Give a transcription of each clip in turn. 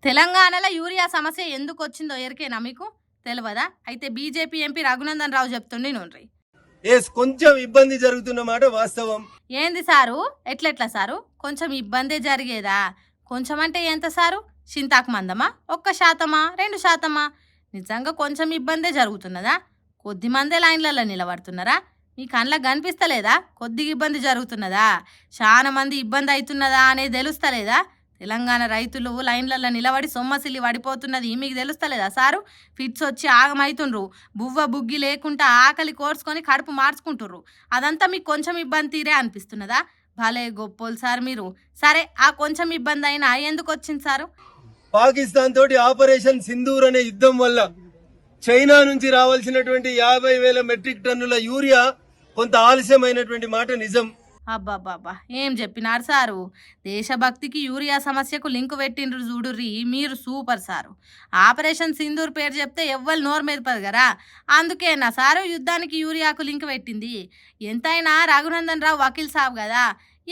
తెలంగాణలో యూరియా సమస్య ఎందుకు వచ్చిందో ఎరికేనా మీకు తెలియదా? అయితే బీజేపీ ఎంపీ రఘునందన్ రావు చెప్తుండి నూనె కొంచెం ఇబ్బంది జరుగుతున్న మాట వాస్తవం. ఏంది సారు? ఎట్లెట్లా సారు? కొంచెం ఇబ్బందే జరిగేదా? కొంచెం అంటే ఎంత సారు? చింతాకు మందమా? 1%, 2%? నిజంగా కొంచెం ఇబ్బందే జరుగుతున్నదా? కొద్ది మందే లైన్లలో నిలబడుతున్నారా? మీ కళ్ళకు కనిపిస్తలేదా కొద్దిగా ఇబ్బంది జరుగుతున్నదా? చాలా మంది ఇబ్బంది అవుతున్నదా అనేది తెలుస్తలేదా? తెలంగాణ రైతులు లైన్లలో నిలబడి సొమ్మసిల్లి పడిపోతున్నది మీకు తెలుస్తలేదా సారు? ఫిట్స్ వచ్చి ఆగమవుతుండ్రు, బువ్వ బుగ్గి లేకుండా ఆకలి కోర్చుకొని కడుపు మార్చుకుంటుర్రు. అదంతా మీకు కొంచెం ఇబ్బంది తీరే అనిపిస్తున్నదా? భలే గొప్పోలు సార్ మీరు. సరే, ఆ కొంచెం ఇబ్బంది అయినా ఎందుకు వచ్చింది సారు? పాకిస్తాన్ తోటి ఆపరేషన్ సింధూర్ అనే యుద్ధం వల్ల చైనా నుంచి రావాల్సినటువంటి 50,000 మెట్రిక్ టన్నుల యూరియా కొంత ఆలస్యమైనటువంటి మాట నిజం. అబ్బాబ్బాబ్బా, ఏం చెప్పినారు సారు? దేశభక్తికి యూరియా సమస్యకు లింకు పెట్టిండ్రు చూడుర్రి, మీరు సూపర్ సారు. ఆపరేషన్ సింధూర్ పేరు చెప్తే ఎవ్వరు నోరు మెదపదు కదా, అందుకేనా సారు యుద్ధానికి యూరియాకు లింక్ పెట్టింది. ఎంతైనా రఘునందన్ రావు వకీల్ సాబ్ కదా,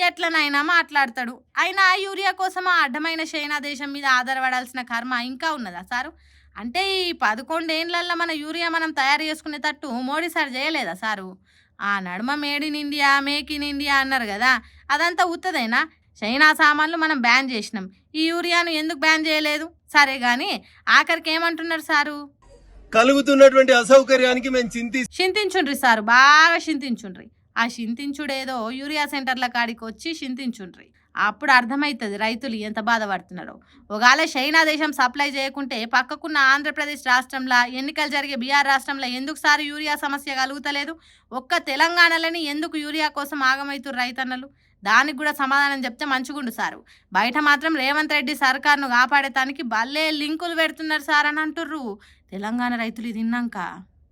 ఎట్లనైనా మాట్లాడతాడు. అయినా యూరియా కోసం ఆ అడ్డమైన చైనా దేశం మీద ఆధారపడాల్సిన కర్మ ఇంకా ఉన్నదా సారు? అంటే ఈ 11 ఏళ్లలో మన యూరియా మనం తయారు చేసుకునేటట్టు మోడీ సార్ చేయలేదా సారు? ఆ నడుమ made in India, make in India అన్నారు కదా, అదంతా ఉత్తదేనా? చైనా సామాన్లు మనం బ్యాన్ చేసినాం, ఈ యూరియాను ఎందుకు బ్యాన్ చేయలేదు? సరే గాని ఆఖరికి ఏమంటున్నారు సారు? కలుగుతున్నటువంటి అసౌకర్యానికి మేము చింతించుండ్రి సారు, బాగా చింతించుండ్రి. ఆ చింతించుడేదో యూరియా సెంటర్ల కాడికి వచ్చి చింతించుండ్రి, అప్పుడు అర్థమవుతుంది రైతులు ఎంత బాధపడుతున్నారో. ఒకవేళ చైనా దేశం సప్లై చేయకుంటే పక్కకున్న ఆంధ్రప్రదేశ్ రాష్ట్రంలో, ఎన్నికలు జరిగే బీహార్ రాష్ట్రంలో ఎందుకు సారి యూరియా సమస్య కలుగుతలేదు? ఒక్క తెలంగాణలోని ఎందుకు యూరియా కోసం ఆగమవుతున్నారు రైతన్నలు? దానికి కూడా సమాధానం చెప్తే మంచిగుండు సారు. బయట మాత్రం రేవంత్ రెడ్డి సర్కార్ను కాపాడటానికి భలే లింకులు పెడుతున్నారు సార్ అని అంటుర్రు తెలంగాణ రైతులు ఇది విన్నాక.